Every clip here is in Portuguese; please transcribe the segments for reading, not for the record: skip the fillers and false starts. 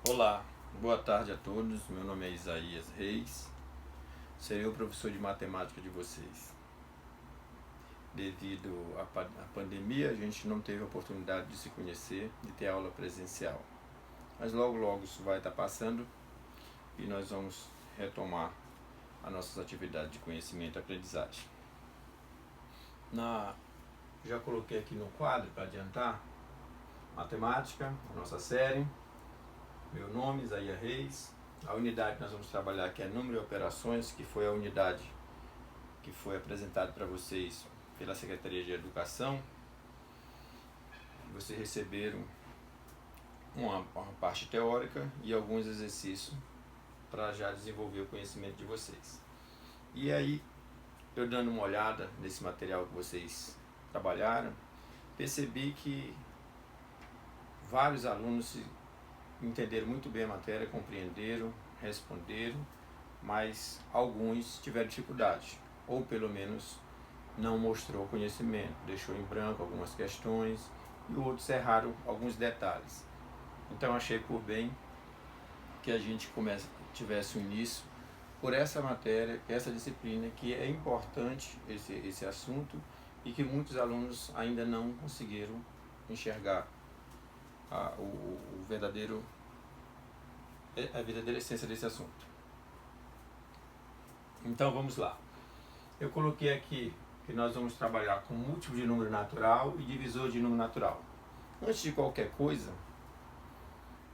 Olá, boa tarde a todos. Meu nome é Isaías Reis. Serei o professor de matemática de vocês. Devido à pandemia, a gente não teve a oportunidade de se conhecer, de ter aula presencial. Mas logo isso vai estar passando e nós vamos retomar as nossas atividades de conhecimento e aprendizagem. Já coloquei aqui no quadro para adiantar matemática, nossa série. Meu nome, Isaías Reis. A unidade que nós vamos trabalhar aqui é número e operações, que foi a unidade que foi apresentada para vocês pela Secretaria de Educação. Vocês receberam uma parte teórica e alguns exercícios para já desenvolver o conhecimento de vocês. E aí, eu dando uma olhada nesse material que vocês trabalharam, percebi que vários alunos entenderam muito bem a matéria, compreenderam, responderam, mas alguns tiveram dificuldade, ou pelo menos não mostrou conhecimento, deixou em branco algumas questões e outros erraram alguns detalhes. Então achei por bem que a gente tivesse um início por essa matéria, essa disciplina, que é importante esse assunto e que muitos alunos ainda não conseguiram enxergar a verdadeira essência desse assunto. Então vamos lá. Eu coloquei aqui que nós vamos trabalhar com múltiplo de número natural e divisor de número natural. Antes de qualquer coisa,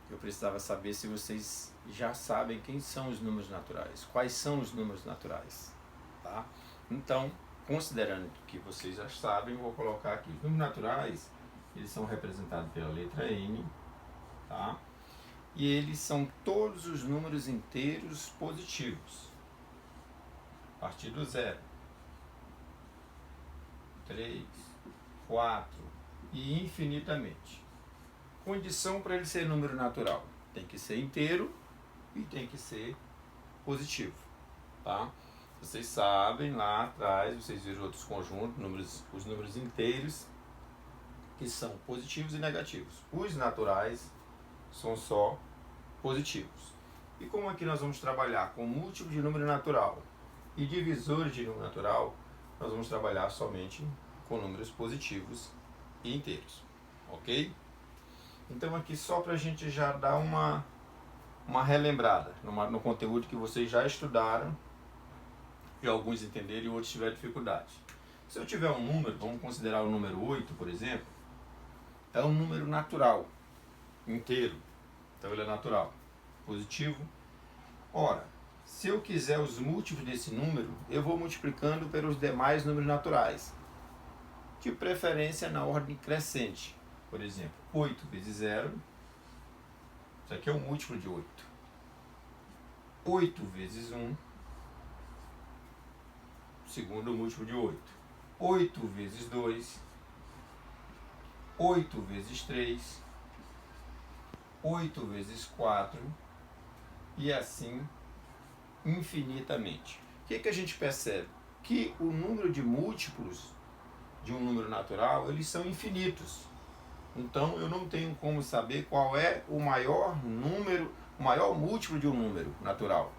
eu precisava saber se vocês já sabem quem são os números naturais, quais são os números naturais, tá? Então, considerando que vocês já sabem, vou colocar aqui os números naturais. Eles são representados pela letra N, tá? E eles são todos os números inteiros positivos, a partir do 0, 3, 4 e infinitamente. Condição para ele ser número natural: tem que ser inteiro e tem que ser positivo, tá? Vocês sabem, lá atrás, vocês viram outros conjuntos, os números inteiros, que são positivos e negativos. Os naturais são só positivos. E como aqui nós vamos trabalhar com múltiplo de número natural e divisores de número natural, nós vamos trabalhar somente com números positivos e inteiros, ok? Então aqui só para a gente já dar uma relembrada no conteúdo que vocês já estudaram e alguns entenderam e outros tiveram dificuldade. Se eu tiver um número, vamos considerar o número 8, por exemplo, é um número natural, inteiro, então ele é natural, positivo. Ora, se eu quiser os múltiplos desse número, eu vou multiplicando pelos demais números naturais, de preferência na ordem crescente. Por exemplo, 8 vezes 0, isso aqui é um múltiplo de 8. 8 vezes 1, segundo múltiplo de 8. 8 vezes 2, 8 vezes 3, 8 vezes 4 e assim infinitamente. O que a gente percebe? Que o número de múltiplos de um número natural, eles são infinitos. Então eu não tenho como saber qual é o maior número, o maior múltiplo de um número natural.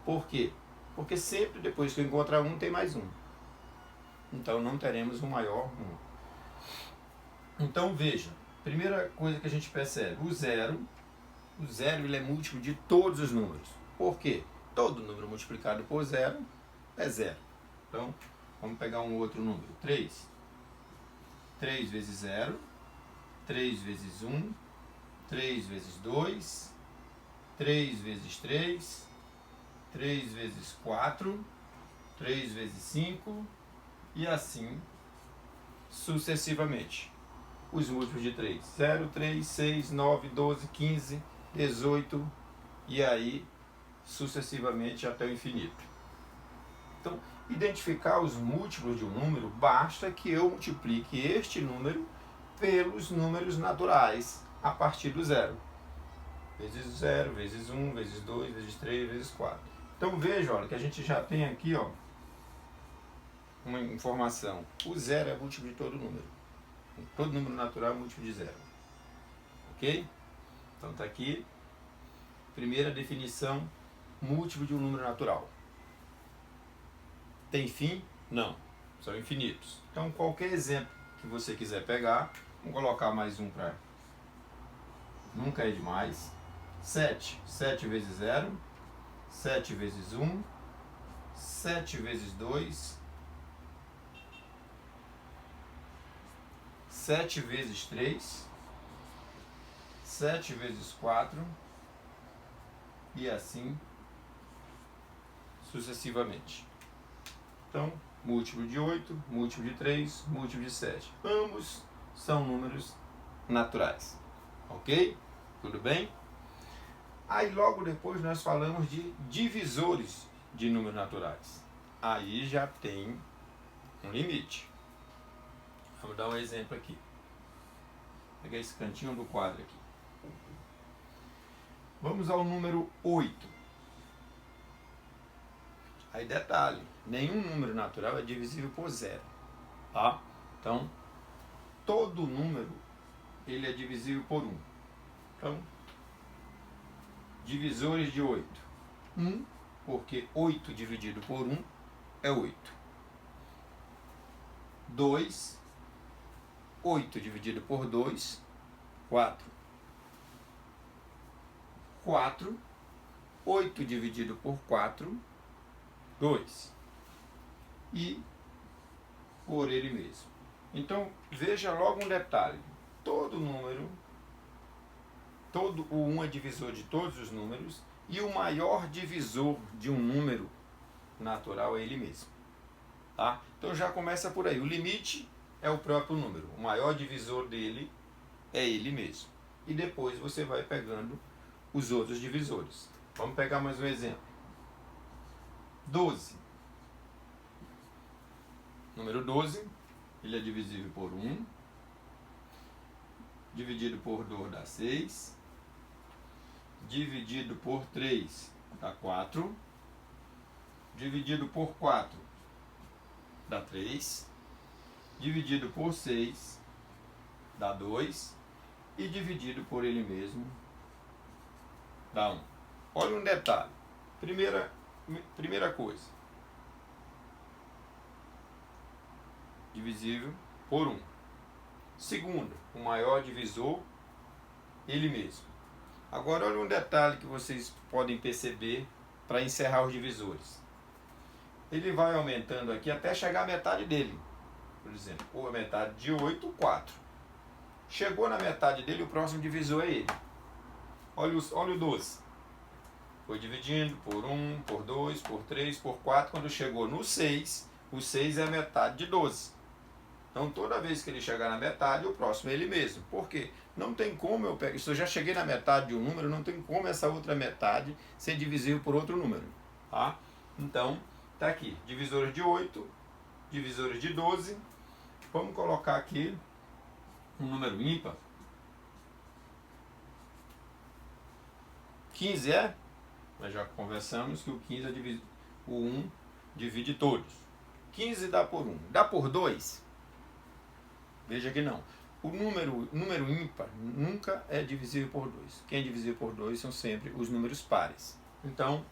Por quê? Porque sempre depois que eu encontrar um, tem mais um. Então não teremos um maior número. Então veja, primeira coisa que a gente percebe, o zero ele é múltiplo de todos os números. Por quê? Todo número multiplicado por zero é zero. Então, vamos pegar um outro número, 3. 3 vezes 0, 3 vezes 1, 3 vezes 2, 3 vezes 3, 3 vezes 4, 3 vezes 5 e assim sucessivamente. Os múltiplos de 3, 0, 3, 6, 9, 12, 15, 18 e aí sucessivamente até o infinito. Então, identificar os múltiplos de um número, basta que eu multiplique este número pelos números naturais a partir do 0. Vezes 0, vezes 1, vezes 2, vezes 3, vezes 4. Então veja, olha, que a gente já tem aqui, ó, uma informação. O 0 é múltiplo de todo número. Todo número natural é múltiplo de 0. Ok? Então está aqui. Primeira definição, múltiplo de um número natural. Tem fim? Não. São infinitos. Então, qualquer exemplo que você quiser pegar, vamos colocar mais um para nunca é demais. 7. 7 vezes 0. 7 vezes 1. 7 vezes 2. 7 vezes 3. 7 vezes 4. E assim sucessivamente. Então, múltiplo de 8, múltiplo de 3, múltiplo de 7. Ambos são números naturais. Ok? Tudo bem? Aí logo depois nós falamos de divisores de números naturais. Aí já tem um limite. Vamos dar um exemplo aqui. Vou pegar esse cantinho do quadro aqui. Vamos ao número 8. Aí detalhe, nenhum número natural é divisível por 0. Tá? Então, todo número ele é divisível por 1. Então, divisores de 8. 1, porque 8 dividido por 1 é 8. 2, 8 dividido por 2, 4. 4, 8 dividido por 4, 2. E por ele mesmo. Então, veja logo um detalhe. Todo número, o 1 é divisor de todos os números, e o maior divisor de um número natural é ele mesmo. Tá? Então já começa por aí. O limite é o próprio número. O maior divisor dele é ele mesmo. E depois você vai pegando os outros divisores. Vamos pegar mais um exemplo. 12. Número 12, ele é divisível por 1. Dividido por 2 dá 6. Dividido por 3 dá 4. Dividido por 4 dá 3. Dividido por 6 dá 2. E dividido por ele mesmo dá 1. Olha um detalhe. Primeira coisa. Divisível por 1. Segundo, o maior divisor, ele mesmo. Agora olha um detalhe que vocês podem perceber para encerrar os divisores. Ele vai aumentando aqui até chegar à metade dele. Por exemplo, ou a metade de 8, 4. Chegou na metade dele, o próximo divisor é ele. Olha o 12. Foi dividindo por 1, por 2, por 3, por 4. Quando chegou no 6, o 6 é a metade de 12. Então, toda vez que ele chegar na metade, o próximo é ele mesmo. Por quê? Não tem como eu pegar... Se eu já cheguei na metade de um número, não tem como essa outra metade ser divisível por outro número. Tá? Então, tá aqui. Divisores de 8, divisores de 12. Vamos colocar aqui um número ímpar. 15 é? Nós já conversamos que o 15 é o 1 divide todos. 15 dá por 1. Dá por 2? Veja que não. O número ímpar nunca é divisível por 2. Quem é divisível por 2 são sempre os números pares. Então,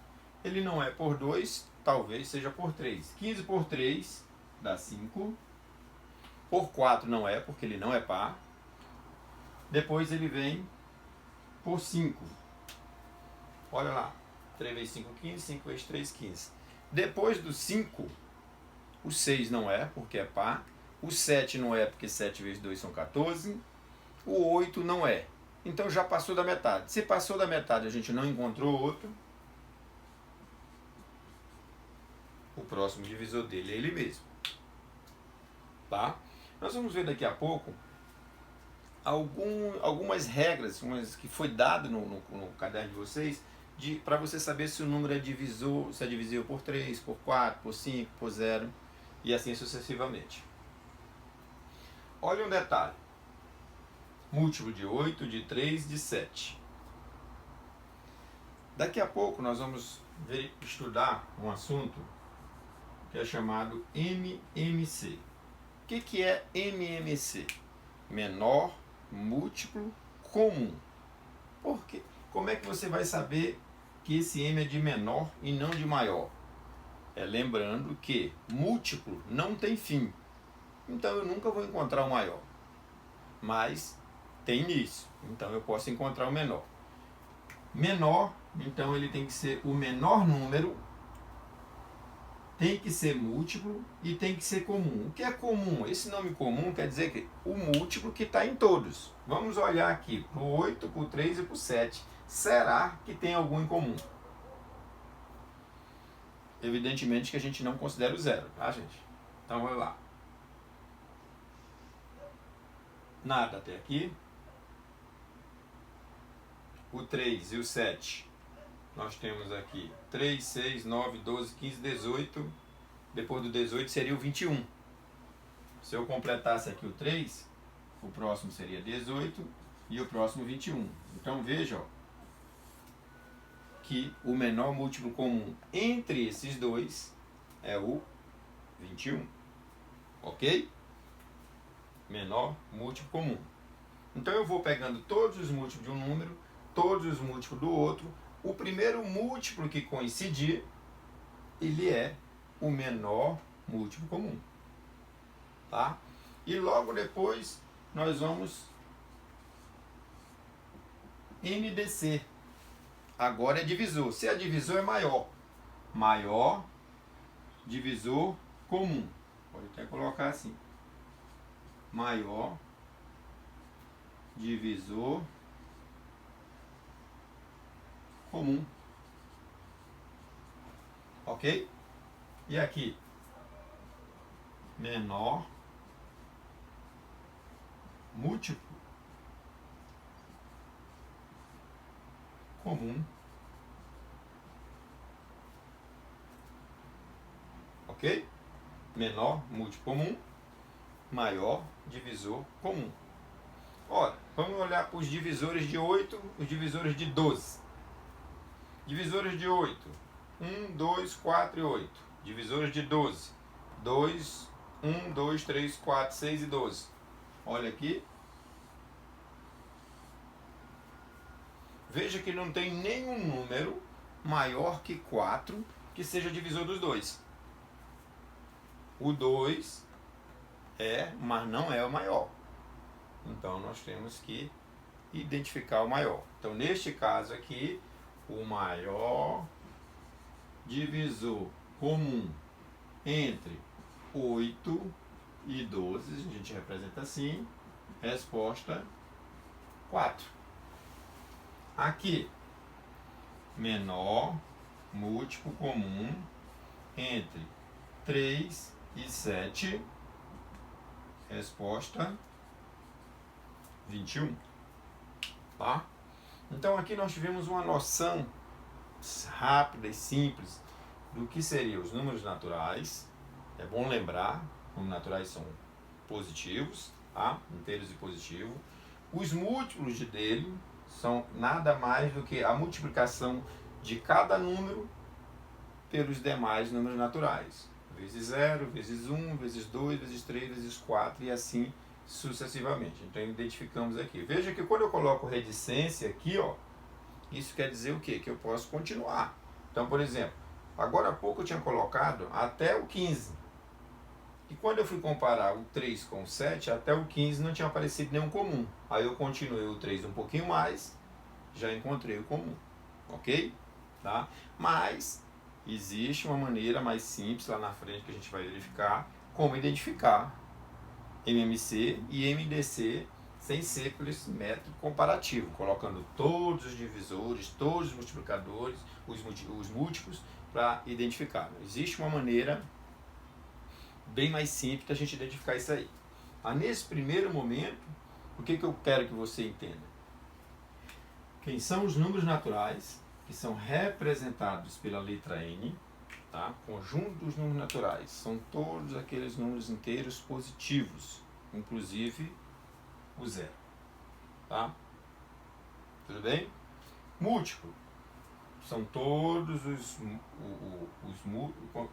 ele não é por 2, talvez seja por 3. 15 por 3 dá 5. Por 4 não é, porque ele não é par. Depois ele vem por 5. Olha lá. 3 vezes 5, 15. 5 vezes 3, 15. Depois do 5, o 6 não é, porque é par. O 7 não é, porque 7 vezes 2 são 14. O 8 não é. Então já passou da metade. Se passou da metade e a gente não encontrou outro, o próximo divisor dele é ele mesmo. Tá? Nós vamos ver daqui a pouco algumas regras que foi dado no caderno de vocês para você saber se o número é divisor, se é divisível por 3, por 4, por 5, por 0 e assim sucessivamente. Olha um detalhe. Múltiplo de 8, de 3, de 7. Daqui a pouco nós vamos estudar um assunto que é chamado MMC. O que é MMC? Menor múltiplo comum. Por quê? Como é que você vai saber que esse m é de menor e não de maior? Lembrando que múltiplo não tem fim. Então eu nunca vou encontrar o maior. Mas tem início. Então eu posso encontrar o menor. Menor, então ele tem que ser o menor número, tem que ser múltiplo e tem que ser comum. O que é comum? Esse nome comum quer dizer que o múltiplo que está em todos. Vamos olhar aqui para o 8, para o 3 e para o 7. Será que tem algum em comum? Evidentemente que a gente não considera o zero, tá, gente? Então, vai lá. Nada até aqui. O 3 e o 7. Nós temos aqui 3, 6, 9, 12, 15, 18. Depois do 18 seria o 21. Se eu completasse aqui o 3, o próximo seria 18 e o próximo 21. Então, veja, ó, que o menor múltiplo comum entre esses dois é o 21. Ok? Menor múltiplo comum. Então eu vou pegando todos os múltiplos de um número, todos os múltiplos do outro. O primeiro múltiplo que coincidir, ele é o menor múltiplo comum. Tá? E logo depois nós vamos MDC. Agora é divisor. Se é divisor, é maior. Maior divisor comum. Pode até colocar assim. Maior divisor comum. Ok? E aqui? Menor múltiplo comum. Ok? Menor múltiplo comum, maior divisor comum. Ora, vamos olhar para os divisores de 8, os divisores de 12. Divisores de 8, 1, 2, 4 e 8. Divisores de 12, 2, 1, 2, 3, 4, 6 e 12. Olha aqui. Veja que não tem nenhum número maior que 4 que seja divisor dos dois. O 2 é, mas não é o maior. Então nós temos que identificar o maior. Então neste caso aqui, o maior divisor comum entre 8 e 12, a gente representa assim, resposta 4. Aqui, menor múltiplo comum entre 3 e 7, resposta 21. Tá? Então aqui nós tivemos uma noção rápida e simples do que seriam os números naturais. É bom lembrar, números naturais são positivos, tá? Inteiros e positivo. Os múltiplos dele são nada mais do que a multiplicação de cada número pelos demais números naturais. Vezes 0, vezes 1, vezes 2, vezes 3, vezes 4 e assim sucessivamente. Então identificamos aqui. Veja que quando eu coloco reticência aqui, ó, isso quer dizer o quê? Que eu posso continuar. Então, por exemplo, agora há pouco eu tinha colocado até o 15. E quando eu fui comparar o 3 com o 7, até o 15 não tinha aparecido nenhum comum. Aí eu continuei o 3 um pouquinho mais, já encontrei o comum. Ok? Tá? Mas existe uma maneira mais simples lá na frente que a gente vai verificar como identificar MMC e MDC sem ser por esse método comparativo, colocando todos os divisores, todos os multiplicadores, os múltiplos para identificar. Existe uma maneira bem mais simples da gente identificar isso aí. Mas nesse primeiro momento, o que eu quero que você entenda? Quem são os números naturais, que são representados pela letra N, tá? Conjunto dos números naturais, são todos aqueles números inteiros positivos, inclusive o zero. Tá? Tudo bem? Múltiplo. São todos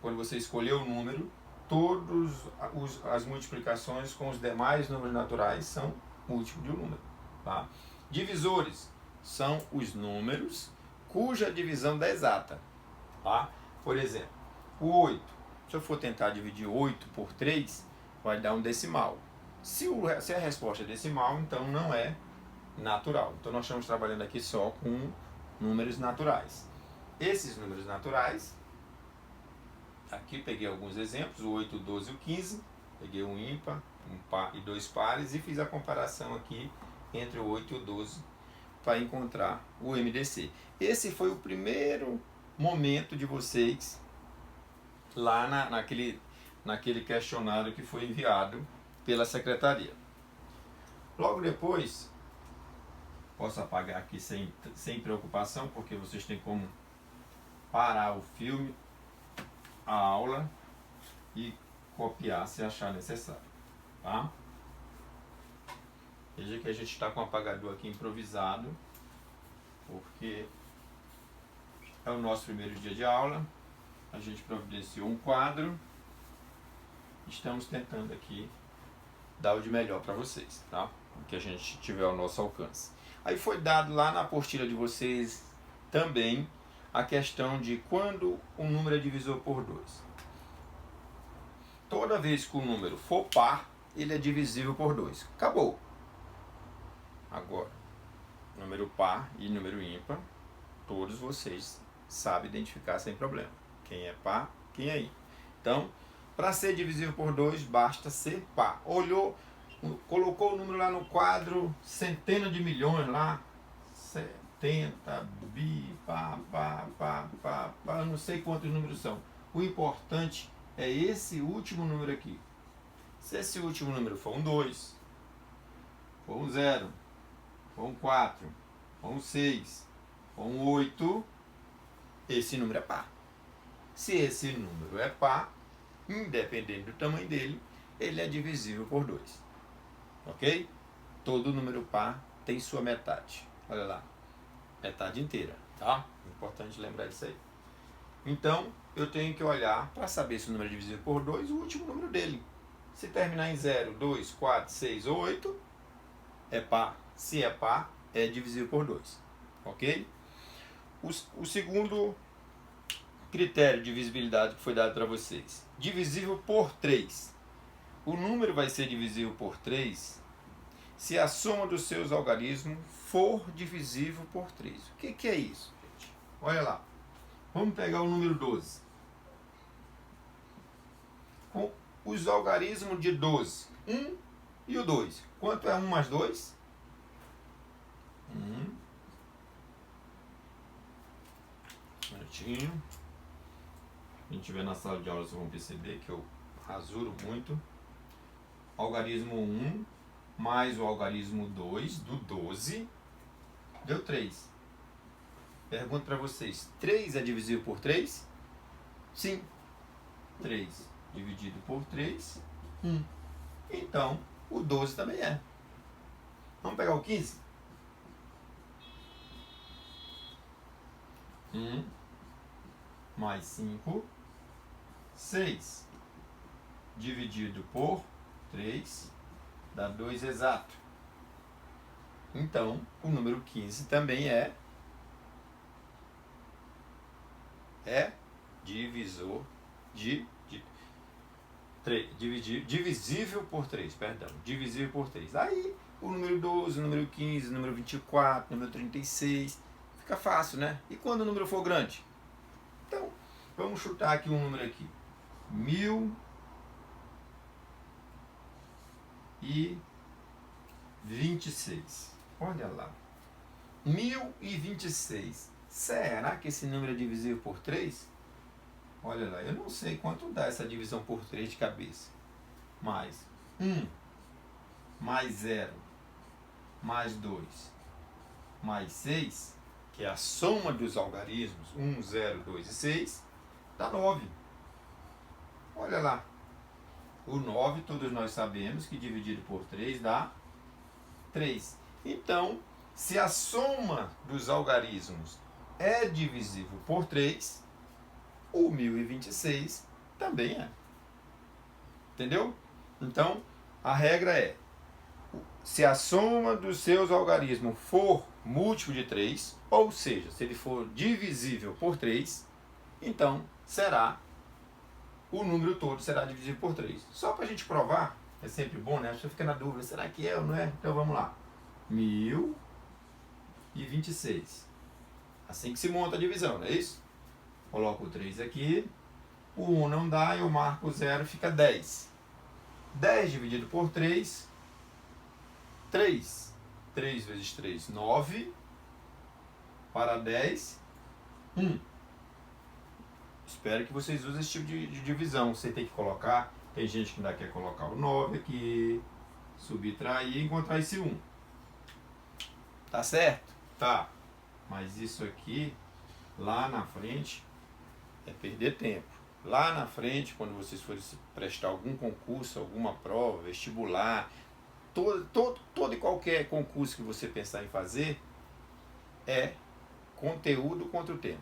quando você escolheu o número, todas as multiplicações com os demais números naturais são múltiplo de um número. Tá? Divisores são os números cuja divisão dá exata. Tá? Por exemplo, o 8. Se eu for tentar dividir 8 por 3, vai dar um decimal. Se a resposta é decimal, então não é natural. Então nós estamos trabalhando aqui só com números naturais. Esses números naturais, aqui peguei alguns exemplos, o 8, o 12 e o 15. Peguei um ímpar, um par e dois pares e fiz a comparação aqui entre o 8 e o 12 para encontrar o MDC. Esse foi o primeiro momento de vocês lá naquele questionário que foi enviado pela secretaria. Logo depois, posso apagar aqui sem preocupação, porque vocês têm como parar o filme, a aula e copiar se achar necessário, tá? Veja que a gente está com o apagador aqui improvisado, porque é o nosso primeiro dia de aula, a gente providenciou um quadro, estamos tentando aqui dar o de melhor para vocês, tá? O que a gente tiver ao nosso alcance. Aí foi dado lá na apostila de vocês também a questão de quando o número é divisor por 2. Toda vez que o número for par, ele é divisível por 2. Acabou. Agora, número par e número ímpar, todos vocês sabem identificar sem problema. Quem é par, quem é ímpar. Então, para ser divisível por 2, basta ser par. Olhou, colocou o número lá no quadro, centenas de milhões lá, 70, bi, não sei quantos números são. O importante é esse último número aqui. Se esse último número for um 2, for um 0, for um 4, for um 6, for um 8, esse número é par. Se esse número é par, independente do tamanho dele, ele é divisível por 2. Ok? Todo número par tem sua metade. Olha lá, metade inteira, tá? Importante lembrar disso aí. Então, eu tenho que olhar para saber se o número é divisível por 2, o último número dele. Se terminar em 0, 2, 4, 6 ou 8, é par. Se é par, é divisível por 2. Ok? O segundo critério de divisibilidade que foi dado para vocês. Divisível por 3. O número vai ser divisível por 3 se a soma dos seus algarismos for divisível por 3. O que é isso, gente? Olha lá. Vamos pegar o número 12. Com os algarismos de 12, 1 e o 2. Quanto é 1 mais 2? 1. Um minutinho. A gente vê na sala de aula, vocês vão perceber que eu rasuro muito. Algarismo 1 mais o algarismo 2 do 12 deu 3. Pergunto para vocês, 3 é divisível por 3? Sim. 3 dividido por 3, 1. Então, o 12 também é. Vamos pegar o 15? 1 mais 5, 6. Dividido por 3 dá 2 exato. Então, o número 15 também é divisor de 3, divisível por 3, perdão, divisível por 3. Aí, o número 12, o número 15, o número 24, o número 36, fica fácil, né? E quando o número for grande? Então, vamos chutar aqui um número aqui. 1026. Olha lá. 1026. Será que esse número é divisível por 3? Olha lá, eu não sei quanto dá essa divisão por 3 de cabeça. Mais 1, mais 0, mais 2, mais 6, que é a soma dos algarismos, 1, 0, 2 e 6, dá 9. Olha lá. O 9, todos nós sabemos que dividido por 3 dá 3. Então, se a soma dos algarismos é divisível por 3, o 1026 também é. Entendeu? Então, a regra é, se a soma dos seus algarismos for múltiplo de 3, ou seja, se ele for divisível por 3, então o número todo será divisível por 3. Só para a gente provar, é sempre bom, né? A pessoa fica na dúvida, será que é ou não é? Então vamos lá. 1026. Assim que se monta a divisão, não é isso? Coloco o 3 aqui, o 1 não dá, eu marco o 0, fica 10. 10 dividido por 3, 3. 3 vezes 3, 9. Para 10, 1. Espero que vocês usem esse tipo de divisão. Você tem que colocar, tem gente que ainda quer colocar o 9 aqui, subtrair e encontrar esse 1. Tá certo? Tá. Mas isso aqui, lá na frente, é perder tempo. Lá na frente, quando vocês forem prestar algum concurso, alguma prova, vestibular, todo e qualquer concurso que você pensar em fazer, é conteúdo contra o tempo.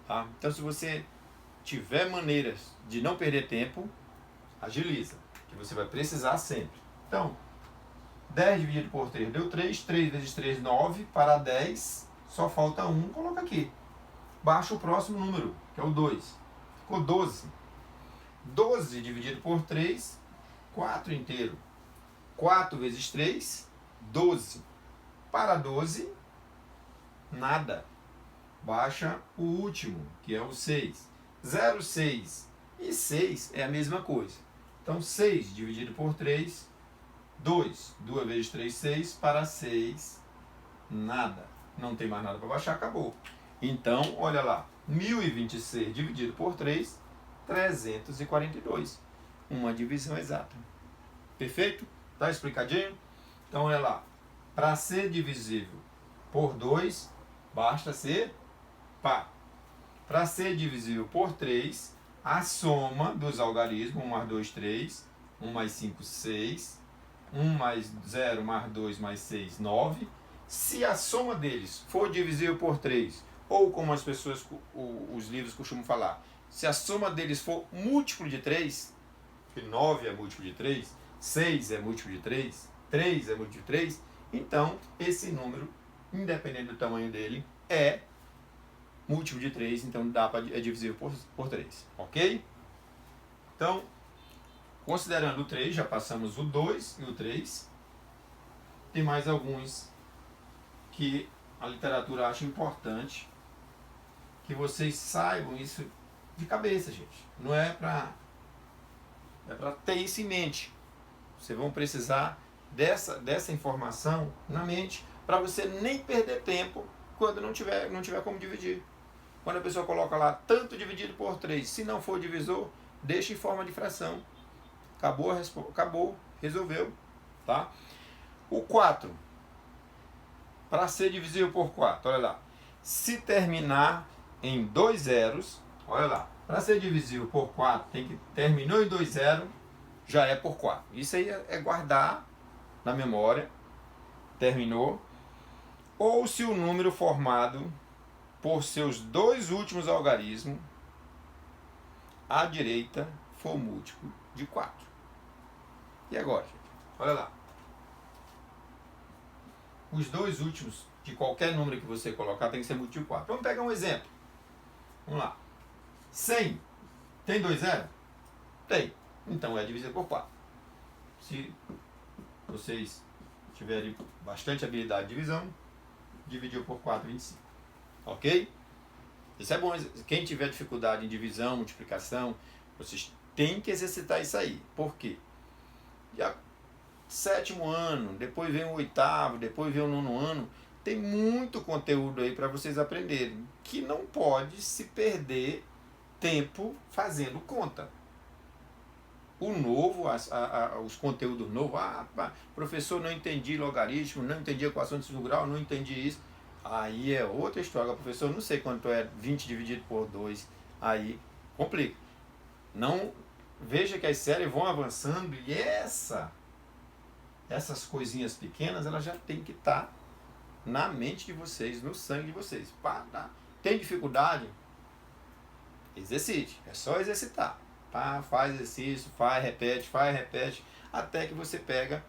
Tá? Então, se você tiver maneiras de não perder tempo, agiliza, que você vai precisar sempre. Então, 10 dividido por 3 deu 3, 3 vezes 3, 9, para 10, só falta 1, coloca aqui. Baixa o próximo número, que é o 2. Ficou 12. 12 dividido por 3, 4 inteiro. 4 vezes 3, 12. Para 12, nada. Baixa o último, que é o 6. 0, 6 e 6 é a mesma coisa. Então, 6 dividido por 3, 2. 2 vezes 3, 6. Para 6, nada. Não tem mais nada para baixar, acabou. Então, olha lá. 1026 dividido por 3, 342. Uma divisão exata. Perfeito? Tá explicadinho? Então, olha lá. Para ser divisível por 2, basta ser par. Para ser divisível por 3, a soma dos algarismos, 1 mais 2, 3, 1 mais 5, 6, 1 mais 0 mais 2 mais 6, 9. Se a soma deles for divisível por 3, ou como as pessoas, os livros costumam falar, se a soma deles for múltiplo de 3, que 9 é múltiplo de 3, 6 é múltiplo de 3, 3 é múltiplo de 3, então esse número, independente do tamanho dele, é múltiplo de 3, então é divisível por 3, ok? Então, considerando o 3, já passamos o 2 e o 3. Tem mais alguns que a literatura acha importante que vocês saibam isso de cabeça, gente. Não é para ter isso em mente. Vocês vão precisar dessa informação na mente para você nem perder tempo quando não tiver como dividir. Quando a pessoa coloca lá tanto dividido por 3, se não for divisor, deixa em forma de fração. Acabou, resolveu. Tá? O 4, para ser divisível por 4, olha lá. Se terminar em 2 zeros, olha lá. Para ser divisível por 4, terminou em 2 zeros, já é por 4. Isso aí é guardar na memória. Terminou. Ou se o número formado por seus dois últimos algarismos, à direita, for múltiplo de 4. E agora, gente? Olha lá. Os dois últimos de qualquer número que você colocar tem que ser múltiplo de 4. Vamos pegar um exemplo. Vamos lá. 100 tem 2 zeros? Tem. Então é divisível por 4. Se vocês tiverem bastante habilidade de divisão, dividiu por 4, 25. Ok? Isso é bom. Quem tiver dificuldade em divisão, multiplicação, vocês têm que exercitar isso aí. Por quê? Já 7º ano, depois vem o 8º, depois vem o 9º ano, tem muito conteúdo aí para vocês aprenderem, que não pode se perder tempo fazendo conta. O novo, os conteúdos novos, professor, não entendi logaritmo, não entendi equação de segundo grau, não entendi isso. Aí é outra história. Professor, não sei quanto é 20 dividido por 2, aí complica. Não, veja que as séries vão avançando e essas coisinhas pequenas, elas já tem que estar na mente de vocês, no sangue de vocês. Tem dificuldade? Exercite, é só exercitar. Faz exercício, faz, repete, até que você pega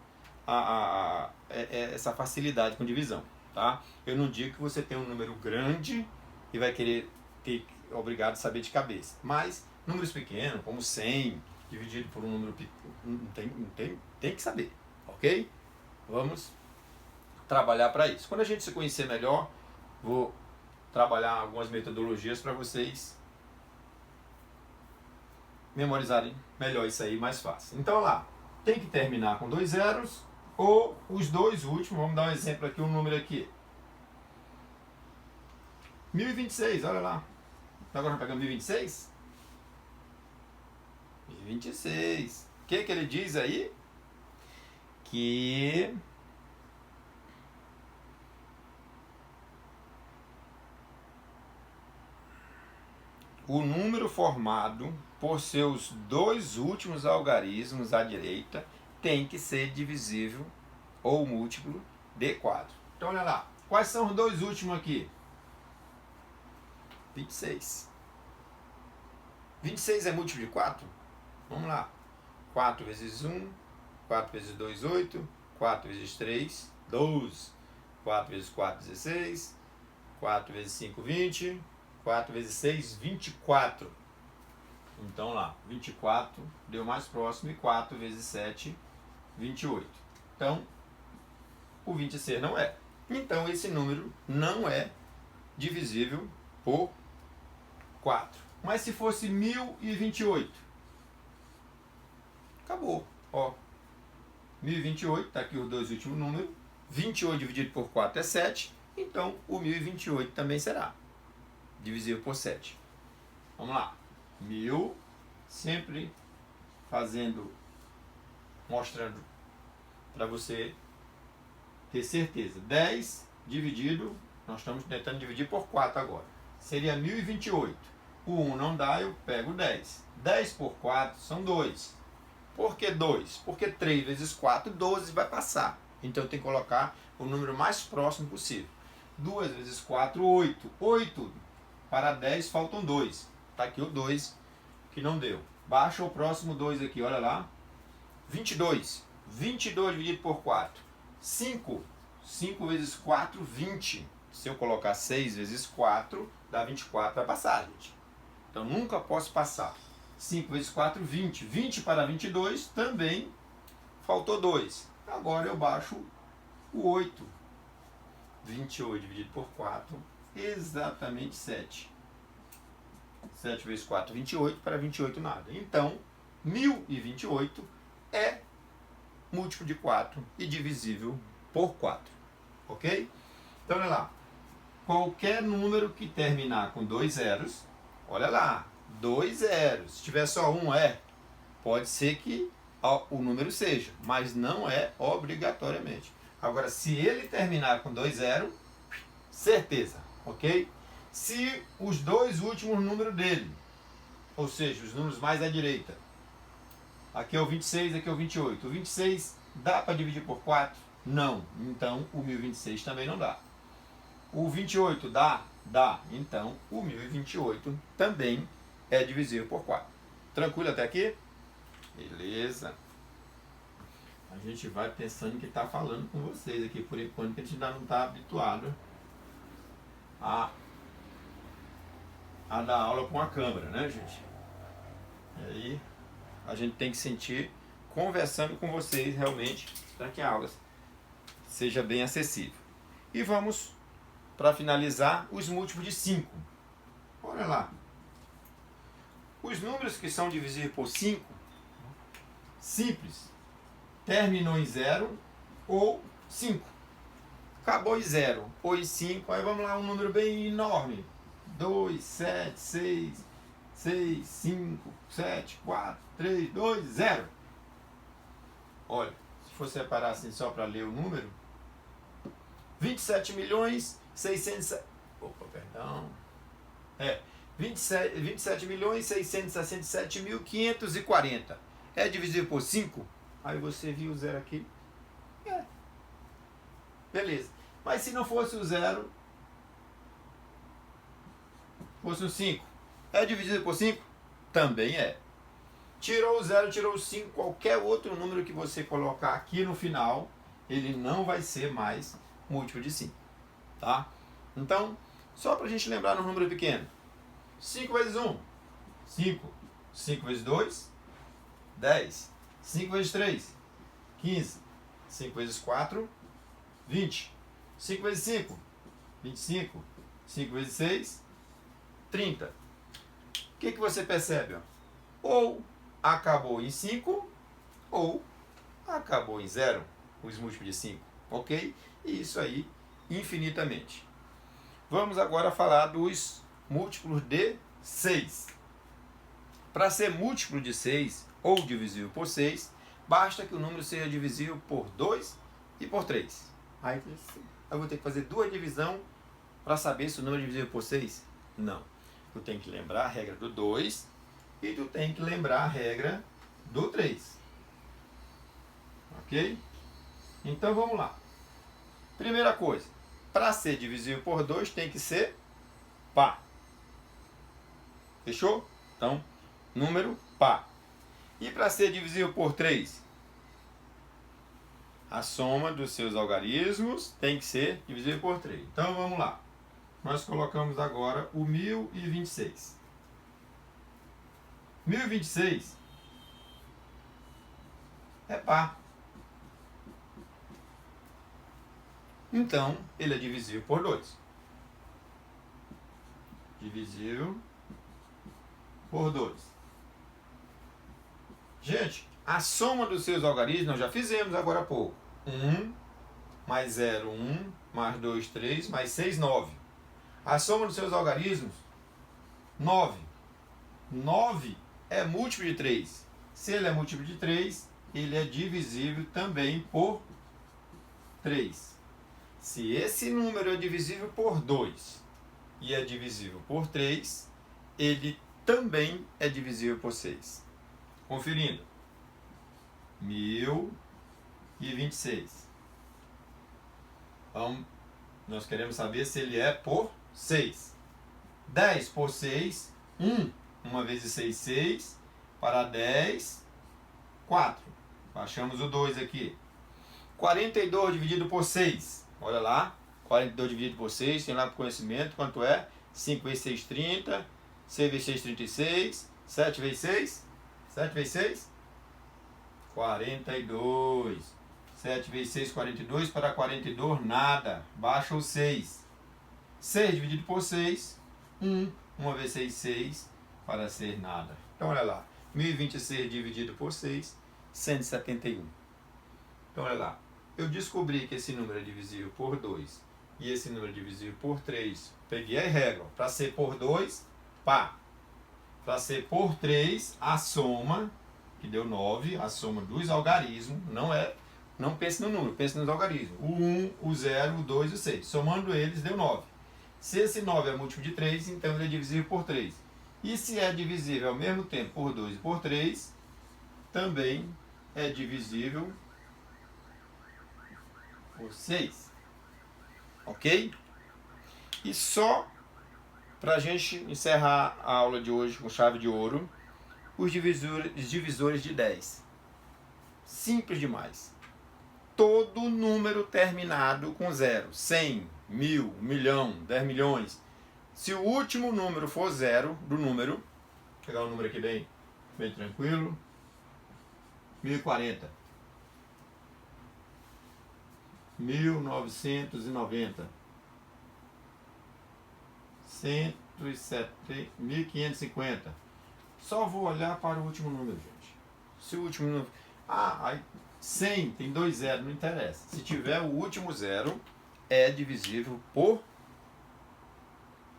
essa facilidade com divisão, tá? Eu não digo que você tem um número grande e vai querer ter obrigado a saber de cabeça, mas números pequenos, como 100 dividido por um número pequeno, tem que saber, ok? Vamos trabalhar para isso. Quando a gente se conhecer melhor, vou trabalhar algumas metodologias para vocês memorizarem melhor isso aí, mais fácil. Então lá, tem que terminar com 2 zeros ou os dois últimos. Vamos dar um exemplo aqui, um número aqui. 1026, olha lá. Agora nós pegamos 1026? 1026. O que ele diz aí? Que o número formado por seus dois últimos algarismos à direita tem que ser divisível ou múltiplo de 4. Então olha lá, quais são os dois últimos aqui? 26. 26 é múltiplo de 4? Vamos lá. 4 vezes 1, 4 vezes 2, 8, 4 vezes 3, 12. 4 vezes 4, 16. 4 vezes 5, 20. 4 vezes 6, 24. Então lá, 24 deu mais próximo e 4 vezes 7, 28. Então, o 26 não é. Então, esse número não é divisível por 4. Mas se fosse 1028, acabou. Ó, 1028, está aqui os dois últimos números. 28 dividido por 4 é 7. Então, o 1028 também será divisível por 7. Vamos lá. 1000, sempre mostrando para você ter certeza. 10 dividido, nós estamos tentando dividir por 4 agora. Seria 1028. O 1 não dá, eu pego 10. 10 por 4 são 2. Por que 2? Porque 3 vezes 4, 12 vai passar. Então eu tenho que colocar o número mais próximo possível. 2 vezes 4, 8. 8 para 10 faltam 2. Está aqui o 2 que não deu. Baixa o próximo 2 aqui, olha lá. 22. 22 dividido por 4. 5. 5 vezes 4, 20. Se eu colocar 6 vezes 4, dá 24, vai passar, gente. Então nunca posso passar. 5 vezes 4, 20. 20 para 22 também faltou 2. Agora eu baixo o 8. 28 dividido por 4, exatamente 7. 7 vezes 4, 28, para 28 nada. Então, 1028 é múltiplo de 4 e divisível por 4. Ok? Então, olha lá. Qualquer número que terminar com 2 zeros, olha lá, 2 zeros. Se tiver só um, pode ser que o número seja, mas não é obrigatoriamente. Agora, se ele terminar com 2 zeros, certeza, ok? Se os dois últimos números dele, ou seja, os números mais à direita, aqui é o 26, aqui é o 28. O 26 dá para dividir por 4? Não. Então, o 1026 também não dá. O 28 dá? Dá. Então, o 1028 também é divisível por 4. Tranquilo até aqui? Beleza. A gente vai pensando que está falando com vocês aqui por enquanto, que a gente ainda não está habituado a dar aula com a câmera, né, gente? E aí a gente tem que sentir conversando com vocês realmente para que a aula seja bem acessível. E vamos, para finalizar, os múltiplos de 5. Olha lá. Os números que são divisíveis por 5, simples, terminou em 0 ou 5. Acabou em 0 ou em 5, aí vamos lá, um número bem enorme. 2, 7, 6, 6, 5, 7, 4, 3, 2, 0. Olha, se for separar assim só para ler o número, 27 milhões 600... Opa, perdão. 27 milhões 667.540. É divisível por 5? Aí você viu o 0 aqui. Beleza. Mas se não fosse o 0, fosse o 5, é divisível por 5? Também é. Tirou o 0, tirou o 5, qualquer outro número que você colocar aqui no final, ele não vai ser mais múltiplo de 5. Tá? Então, só para a gente lembrar no número pequeno. 5 vezes 1, 5. 5 vezes 2, 10. 5 vezes 3, 15. 5 vezes 4, 20. 5 vezes 5, 25. 5 vezes 6, 30. O que você percebe? Ó? Ou acabou em 5, ou acabou em 0, os múltiplos de 5. Ok? E isso aí, infinitamente. Vamos agora falar dos múltiplos de 6. Para ser múltiplo de 6 ou divisível por 6, basta que o número seja divisível por 2 e por 3. Aí eu vou ter que fazer duas divisões para saber se o número é divisível por 6? Não. Tu tem que lembrar a regra do 2 e tu tem que lembrar a regra do 3. Ok? Então vamos lá. Primeira coisa, para ser divisível por 2 tem que ser par. Fechou? Então, número par. E para ser divisível por 3? A soma dos seus algarismos tem que ser divisível por 3. Então vamos lá. Nós colocamos agora o 1026. 1026 é par. Então, ele é divisível por 2. Divisível por 2. Gente, a soma dos seus algarismos nós já fizemos agora há pouco. 1 mais 0, 1, mais 2, 3, mais 6, 9. A soma dos seus algarismos, 9. 9 é múltiplo de 3. Se ele é múltiplo de 3, ele é divisível também por 3. Se esse número é divisível por 2 e é divisível por 3, ele também é divisível por 6. Conferindo. 1026. Então, nós queremos saber se ele é por 6. 10 por 6, 1. 1 vezes 6, 6. Para 10, 4. Baixamos o 2 aqui. 42 dividido por 6. Olha lá. 42 dividido por 6. Tem lá para o conhecimento. Quanto é? 5 vezes 6, 30. 6 vezes 6, 36. 7 vezes 6. 7 vezes 6. 42. 7 vezes 6, 42. Para 42, nada. Baixa o 6. 6 dividido por 6. 1. 1 vezes 6, 6. Para ser nada. Então, olha lá. 1026 dividido por 6. 171. Então, olha lá. Eu descobri que esse número é divisível por 2 e esse número é divisível por 3. Peguei a regra. Para ser por 2, pá. Para ser por 3, a soma, que deu 9, a soma dos algarismos, não pense no número, pense nos algarismos. O 1, o 0, o 2 e o 6. Somando eles, deu 9. Se esse 9 é múltiplo de 3, então ele é divisível por 3. E se é divisível ao mesmo tempo por 2 e por 3, também é divisível por 6. Ok? E só para a gente encerrar a aula de hoje com chave de ouro, os divisores de 10. Simples demais. Todo número terminado com 0. 100, 1000, 1 milhão, 10 milhões. Se o último número for 0 do número, vou pegar o número aqui bem tranquilo, 1040. 1990. 107, 1550. Só vou olhar para o último número, gente. Se o último número... aí 100 tem 2 zeros, não interessa. Se tiver o último zero, é divisível por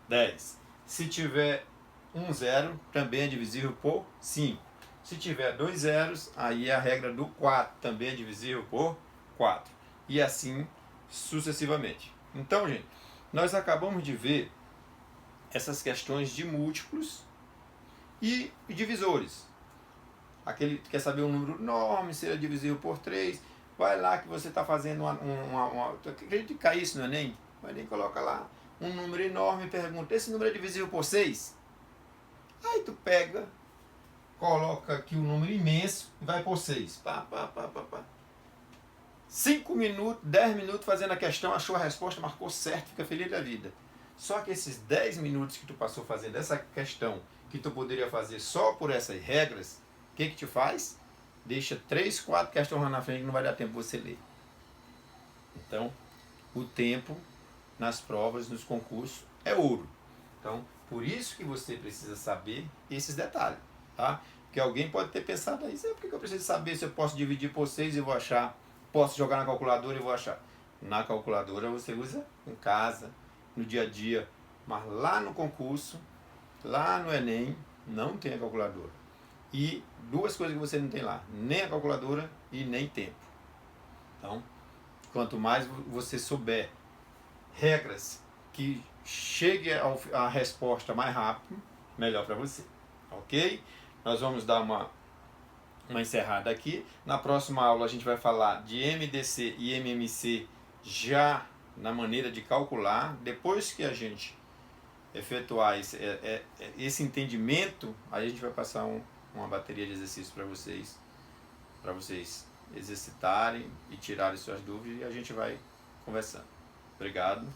10. Se tiver um zero, também é divisível por 5. Se tiver 2 zeros, aí é a regra do 4, também é divisível por 4. E assim sucessivamente. Então, gente, nós acabamos de ver essas questões de múltiplos e divisores. Aquele que quer saber um número enorme, se ele é divisível por 3, vai lá que você está fazendo acredito que cai isso no Enem, o Enem coloca lá um número enorme e pergunta, esse número é divisível por 6? Aí tu pega, coloca aqui um número imenso e vai por 6. Pá. 5 minutos, 10 minutos fazendo a questão, achou a resposta, marcou certo, fica feliz da vida. Só que esses 10 minutos que tu passou fazendo essa questão, que tu poderia fazer só por essas regras, o que te faz? Deixa 3, 4 questões lá na frente que não vai dar tempo você ler. Então, o tempo nas provas, nos concursos, é ouro. Então, por isso que você precisa saber esses detalhes, tá? Porque alguém pode ter pensado aí, por que eu preciso saber se eu posso dividir por 6 e vou achar? Posso jogar na calculadora e vou achar? Na calculadora você usa em casa, no dia a dia, mas lá no concurso, lá no Enem, não tem a calculadora. E duas coisas que você não tem lá, nem a calculadora e nem tempo. Então, quanto mais você souber regras que chegue à resposta mais rápido, melhor para você. Ok? Nós vamos dar uma encerrada aqui. Na próxima aula a gente vai falar de MDC e MMC já na maneira de calcular. Depois que a gente efetuar esse entendimento, aí a gente vai passar uma bateria de exercícios para vocês exercitarem e tirarem suas dúvidas e a gente vai conversando. Obrigado.